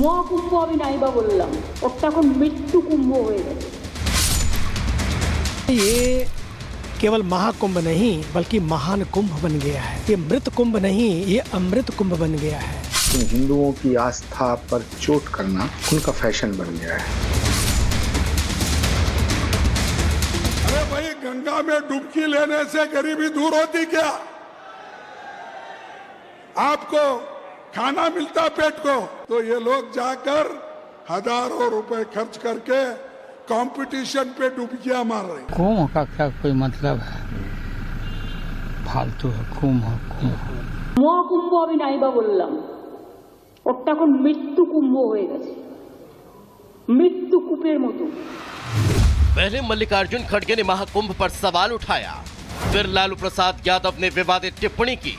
মহাকুম্ভ আমি নাইবা বললাম, ওটা এখন মৃত্যু কুম্ভ হয়ে গেছে। ये केवल महाकुंभ नहीं बल्कि महान कुंभ बन गया है। ये मृत कुंभ नहीं, ये अमृत कुंभ बन गया है। हिंदुओं की आस्था पर चोट करना उनका फैशन बन गया है। अरे भाई, गंगा में डुबकी लेने से गरीबी दूर होती क्या? आपको खाना मिलता पेट को, तो ये लोग जाकर हजारों रुपए खर्च करके कंपटीशन पे डुबकियां मार रहे हैं। कुंभ का क्या कोई मतलब है? फालतू है कुंभ। মহাকুম্ভ আমি নাইবা বললাম, ওটা এখন মৃত্যু কুম্ভ হয়ে গেছে, মৃত্যু কূপের মতো। पहले मल्लिकार्जुन खड़गे ने महाकुंभ पर सवाल उठाया, फिर लालू प्रसाद यादव ने विवादित टिप्पणी की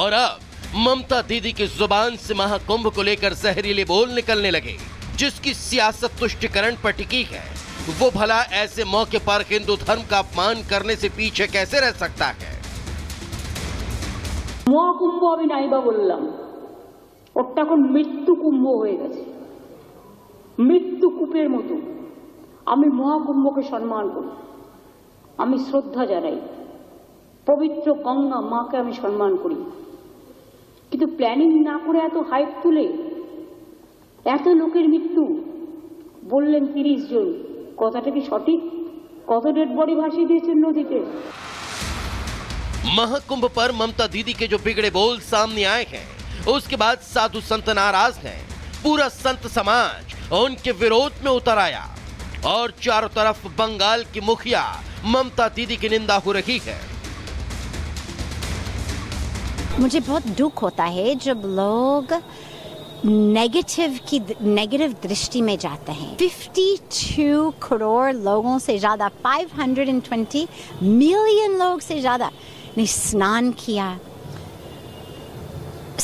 और अब ममता दीदी की जुबान से महाकुंभ को लेकर जहरीले बोल निकलने लगे। जिसकी सियासत तुष्टिकरण पर टिकी है, वो भला ऐसे मौके पर हिंदू धर्म का अपमान करने से पीछे कैसे रह सकता है? মহাকুম্ভ আমি নাইবা বললাম, ওটা এখন মৃত্যু কুম্ভ হয়ে গেছে, মৃত্যু কূপের মতো। আমি মহাকুম্ভকে সম্মান করি, আমি শ্রদ্ধা জানাই, পবিত্র গঙ্গা মাকে আমি সম্মান করি, কিন্তু প্ল্যানিং না করে এত হাইপ তুলে এত লোকের মৃত্যু বললেন 30 জন, কথাটা কি সঠিক? কত ডেড বডি ভাসিয়ে দিয়েছেন নদীতে? महाकुंभ पर ममता दीदी के जो बिगड़े बोल सामने आए हैं, उसके बाद साधु संत नाराज हैं। पूरा संत समाज उनके विरोध में उतर आया और चारों तरफ बंगाल की मुखिया ममता दीदी की निंदा हो रही है। मुझे बहुत दुख होता है जब लोग नेगेटिव दृष्टि में जाते हैं। 52 करोड़ लोगों से ज्यादा, 520 मिलियन लोग से ज्यादा ने स्नान किया,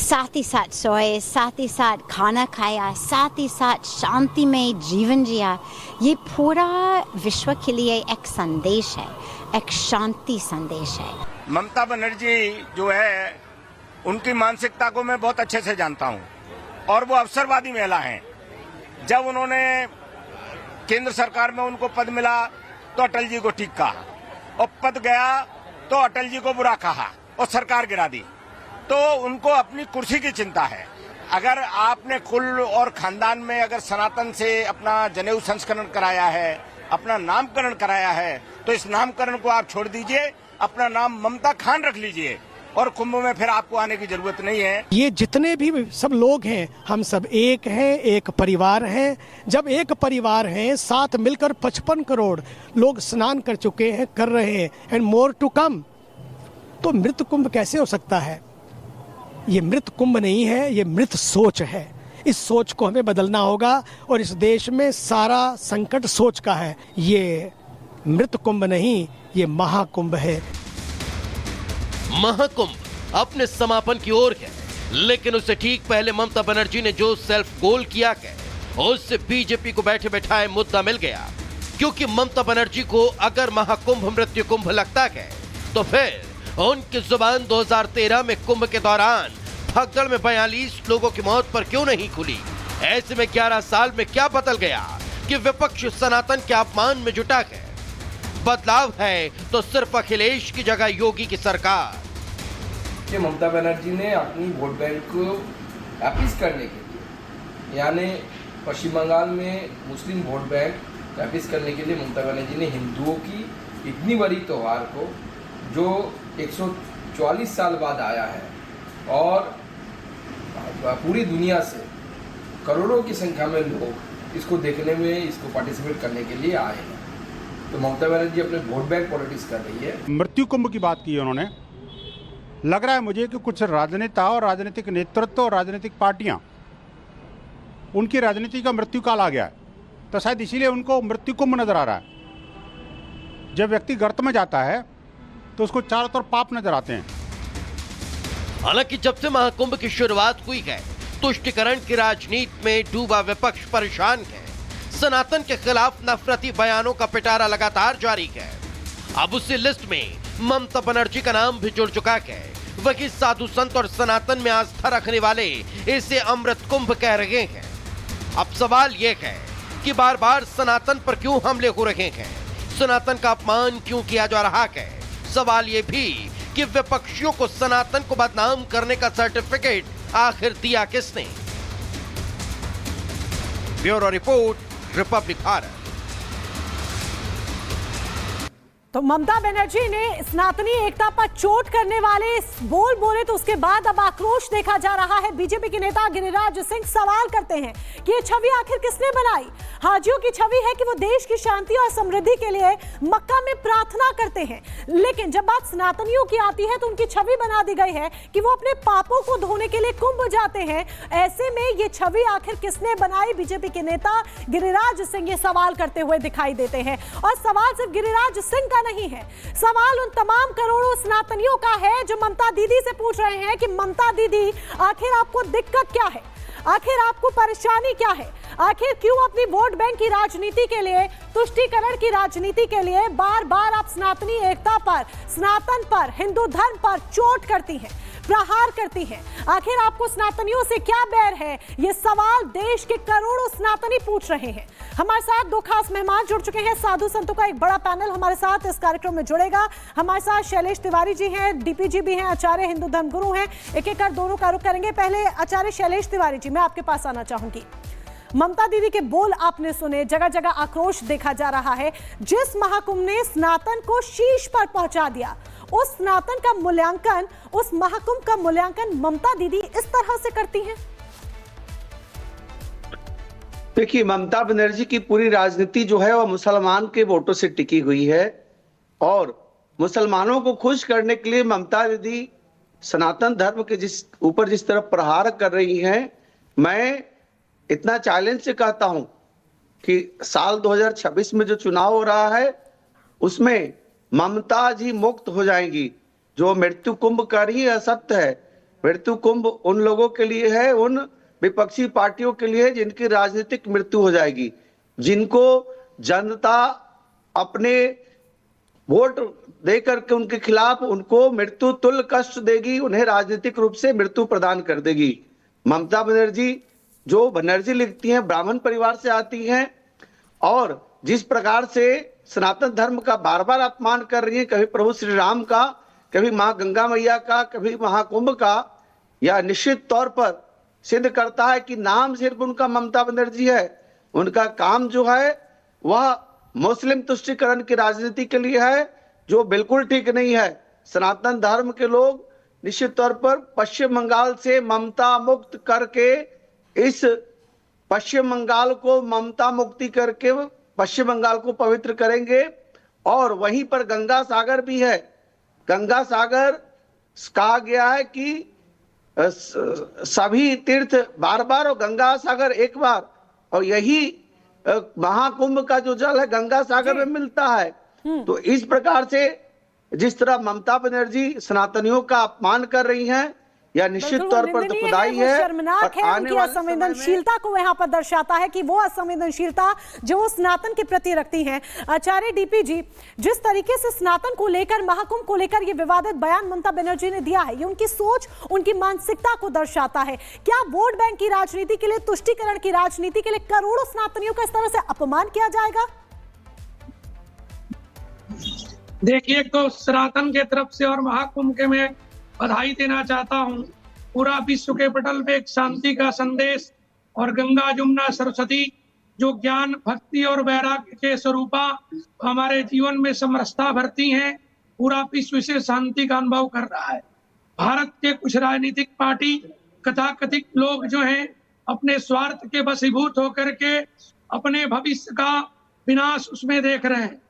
साथ ही साथ सोए, साथ ही साथ खाना खाया, साथ ही साथ शांति में जीवन जिया। ये पूरा विश्व के लिए एक संदेश है, एक शांति संदेश है। ममता बनर्जी जो है, उनकी मानसिकता को मैं बहुत अच्छे से जानता हूं और वो अवसरवादी महिला हैं। जब उन्होंने केंद्र सरकार में उनको पद मिला तो अटल जी को ठीक कहा, और पद गया तो अटल जी को बुरा कहा और सरकार गिरा दी। तो उनको अपनी कुर्सी की चिंता है। अगर आपने कुल और खानदान में अगर सनातन से अपना जनेऊ संस्करण कराया है, अपना नामकरण कराया है, तो इस नामकरण को आप छोड़ दीजिए, अपना नाम ममता खान रख लीजिए और कुंभ में फिर आपको आने की जरूरत नहीं है। ये जितने भी सब लोग हैं, हम सब एक हैं, एक परिवार हैं। जब एक परिवार हैं, साथ मिलकर 55 करोड़ लोग स्नान कर चुके हैं, कर रहे हैं, एंड मोर टू कम, तो मृत कुंभ कैसे हो सकता है? ये मृत कुंभ नहीं है, ये मृत सोच है। इस सोच को हमें बदलना होगा और इस देश में सारा संकट सोच का है। ये मृत कुंभ नहीं, ये महाकुंभ है। महाकुंभ अपने समापन की ओर है, लेकिन उससे ठीक पहले ममता बनर्जी ने जो सेल्फ गोल किया है, उससे बीजेपी को बैठे बैठाए मुद्दा मिल गया। क्योंकि ममता बनर्जी को अगर महाकुंभ मृत्यु कुंभ लगता है, तो फिर उनकी जुबान 2013 में कुंभ के दौरान भगदड़ में 42 लोगों की मौत पर क्यों नहीं खुली? ऐसे में 11 साल में क्या बदल गया कि विपक्ष सनातन के अपमान में जुटा है? बदलाव है तो सिर्फ अखिलेश की जगह योगी की सरकार। कि ममता बनर्जी ने अपनी वोट बैंक को वापिस करने के लिए, यानी पश्चिम बंगाल में मुस्लिम वोट बैंक वापिस करने के लिए ममता बनर्जी ने हिंदुओं की इतनी बड़ी त्योहार को, जो 144 साल बाद आया है और पूरी दुनिया से करोड़ों की संख्या में लोग इसको देखने में, इसको पार्टिसिपेट करने के लिए आए हैं, तो ममता बनर्जी अपने वोट बैंक पॉलिटिक्स कर रही है। मृत्यु कुंभ की बात की है उन्होंने। लग रहा है मुझे कि कुछ राजनेता और राजनीतिक नेतृत्व और राजनीतिक पार्टियां, उनकी राजनीति का मृत्यु काल आ गया है, तो शायद इसीलिए उनको मृत्यु कुंभ नजर आ रहा है। जब व्यक्ति गर्त में जाता है तो उसको चारों तरफ पाप नजर आते हैं। हालांकि जब से महाकुंभ की शुरुआत हुई है, तुष्टिकरण की राजनीति में डूबा विपक्ष परेशान है। सनातन के खिलाफ नफरती बयानों का पिटारा लगातार जारी है। अब उसी लिस्ट में ममता बनर्जी का नाम भी जुड़ चुका है। वही साधु संत और सनातन में आस्था रखने वाले इसे अमृत कुंभ कह रहे हैं। अब सवाल ये है कि बार बार सनातन पर क्यों हमले हो रहे हैं, सनातन का अपमान क्यों किया जा रहा है। सवाल ये भी कि विपक्षियों को सनातन को बदनाम करने का सर्टिफिकेट आखिर दिया किसने। Bureau report, Republic Bharat. तो ममता बनर्जी ने सनातनी एकता पर चोट करने वाले बोल बोले तो उसके बाद अब आक्रोश देखा जा रहा है। बीजेपी के नेता गिरिराज सिंह सवाल करते हैं कि ये छवि आखिर किसने बनाई। हाजियों की छवि है कि वो देश की शांति और समृद्धि के लिए मक्का में प्रार्थना करते हैं, लेकिन जब बात सनातनियों की आती है तो उनकी छवि बना दी गई है कि वो अपने पापों को धोने के लिए कुंभ जाते हैं। ऐसे में ये छवि आखिर किसने बनाई, बीजेपी के नेता गिरिराज सिंह ये सवाल करते हुए दिखाई देते हैं। और सवाल सिर्फ गिरिराज सिंह का नहीं है, सवाल उन तमाम करोड़ों सनातनियों का है जो ममता दीदी से पूछ रहे हैं कि ममता दीदी आखिर आपको दिक्कत क्या है, आखिर आपको परेशानी क्या है, आखिर क्यों अपनी वोट बैंक की राजनीति के लिए, तुष्टीकरण की राजनीति के लिए बार बार आप सनातनी एकता पर, सनातन पर, हिंदू धर्म पर चोट करती हैं, प्रहार करती हैं। आखिर आपको सनातनियों से क्या बैर है, ये सवाल देश के करोड़ों सनातनी पूछ रहे हैं। हमारे साथ दो खास मेहमान जुड़ चुके हैं, साधु संतों का एक बड़ा पैनल हमारे साथ इस कार्यक्रम में जुड़ेगा। हमारे साथ शैलेश तिवारी जी हैं, डीपीजी भी हैं, आचार्य हिंदू धर्म गुरु हैं। एक एक कर दोनों का रुख करेंगे। पहले आचार्य शैलेश तिवारी जी, मैं आपके पास आना चाहूंगी। ममता दीदी के बोल आपने सुने, जगह जगह आक्रोश देखा जा रहा है। जिस महाकुंभ ने सनातन को शीर्ष पर पहुंचा दिया, उस सनातन का मूल्यांकन, उस महाकुंभ का मूल्यांकन ममता दीदी इस तरह से करती हैं। देखिए, ममता बनर्जी की पूरी राजनीति जो है वह मुसलमान के वोटों से टिकी हुई है और मुसलमानों को खुश करने के लिए ममता दीदी सनातन धर्म के जिस तरह प्रहार कर रही हैं, मैं इतना चैलेंज से कहता हूं कि साल 2026 में जो चुनाव हो रहा है उसमें ममता जी मुक्त हो जाएंगी। जो मृत्यु कुंभ कर ही असत्य है, मृत्यु कुंभ उन लोगों के लिए है, उन विपक्षी पार्टियों के लिए जिनकी राजनीतिक मृत्यु हो जाएगी, जिनको जनता अपने वोट देकर के उनके खिलाफ उनको मृत्यु तुल्य कष्ट देगी, उन्हें राजनीतिक रूप से मृत्यु प्रदान कर देगी। ममता बनर्जी जो बनर्जी लिखती हैं ब्राह्मण परिवार से आती हैं और जिस प्रकार से सनातन धर्म का बार बार अपमान कर रही है, कभी प्रभु श्री राम का, कभी मां गंगा मैया का, कभी महाकुंभ का, यह निश्चित तौर पर सिद्ध करता है कि नाम सिर्फ उनका ममता बनर्जी है, उनका काम जो है वह मुस्लिम तुष्टीकरण की राजनीति के लिए है, जो बिल्कुल ठीक नहीं है। सनातन धर्म के लोग निश्चित तौर पर पश्चिम बंगाल से ममता मुक्त करके, इस पश्चिम बंगाल को ममता मुक्ति करके पश्चिम बंगाल को पवित्र करेंगे। और वहीं पर गंगा सागर भी है, गंगा सागर कहा गया है कि सभी तीर्थ बार बार और गंगा सागर एक बार, और यही महाकुंभ का जो जल है गंगा सागर में मिलता है। तो इस प्रकार से जिस तरह ममता बनर्जी सनातनियों का अपमान कर रही हैं, या निश्चित तौर पर तो खुदाई है, शर्मनाक है। उनकी असंवेदनशीलता को यहाँ पर दर्शाता है कि वो असंवेदनशीलता जो वो सनातन के प्रति रखती हैं। आचार्य डीपी जी, जिस तरीके से सनातन को लेकर, महाकुंभ को लेकर ये विवादित बयान ममता बनर्जी ने दिया है, ये उनकी सोच, उनकी मानसिकता को दर्शाता है। क्या वोट बैंक की राजनीति के लिए, तुष्टीकरण की राजनीति के लिए करोड़ों सनातनियों का इस तरह से अपमान किया जाएगा? देखिए, तो सनातन के तरफ से और महाकुंभ के मैं बधाई देना चाहता हूं। पूरा विश्व के पटल पे एक शांति का संदेश, और गंगा जमुना सरस्वती जो ज्ञान, भक्ति और वैराग्य के स्वरूपा हमारे जीवन में समरसता भरती हैं, पूरा विश्व से शांति का अनुभव कर रहा है। भारत के कुछ राजनीतिक पार्टी, कथाकथित लोग जो हैं, अपने स्वार्थ के वशीभूत होकर के अपने भविष्य का विनाश उसमें देख रहे हैं।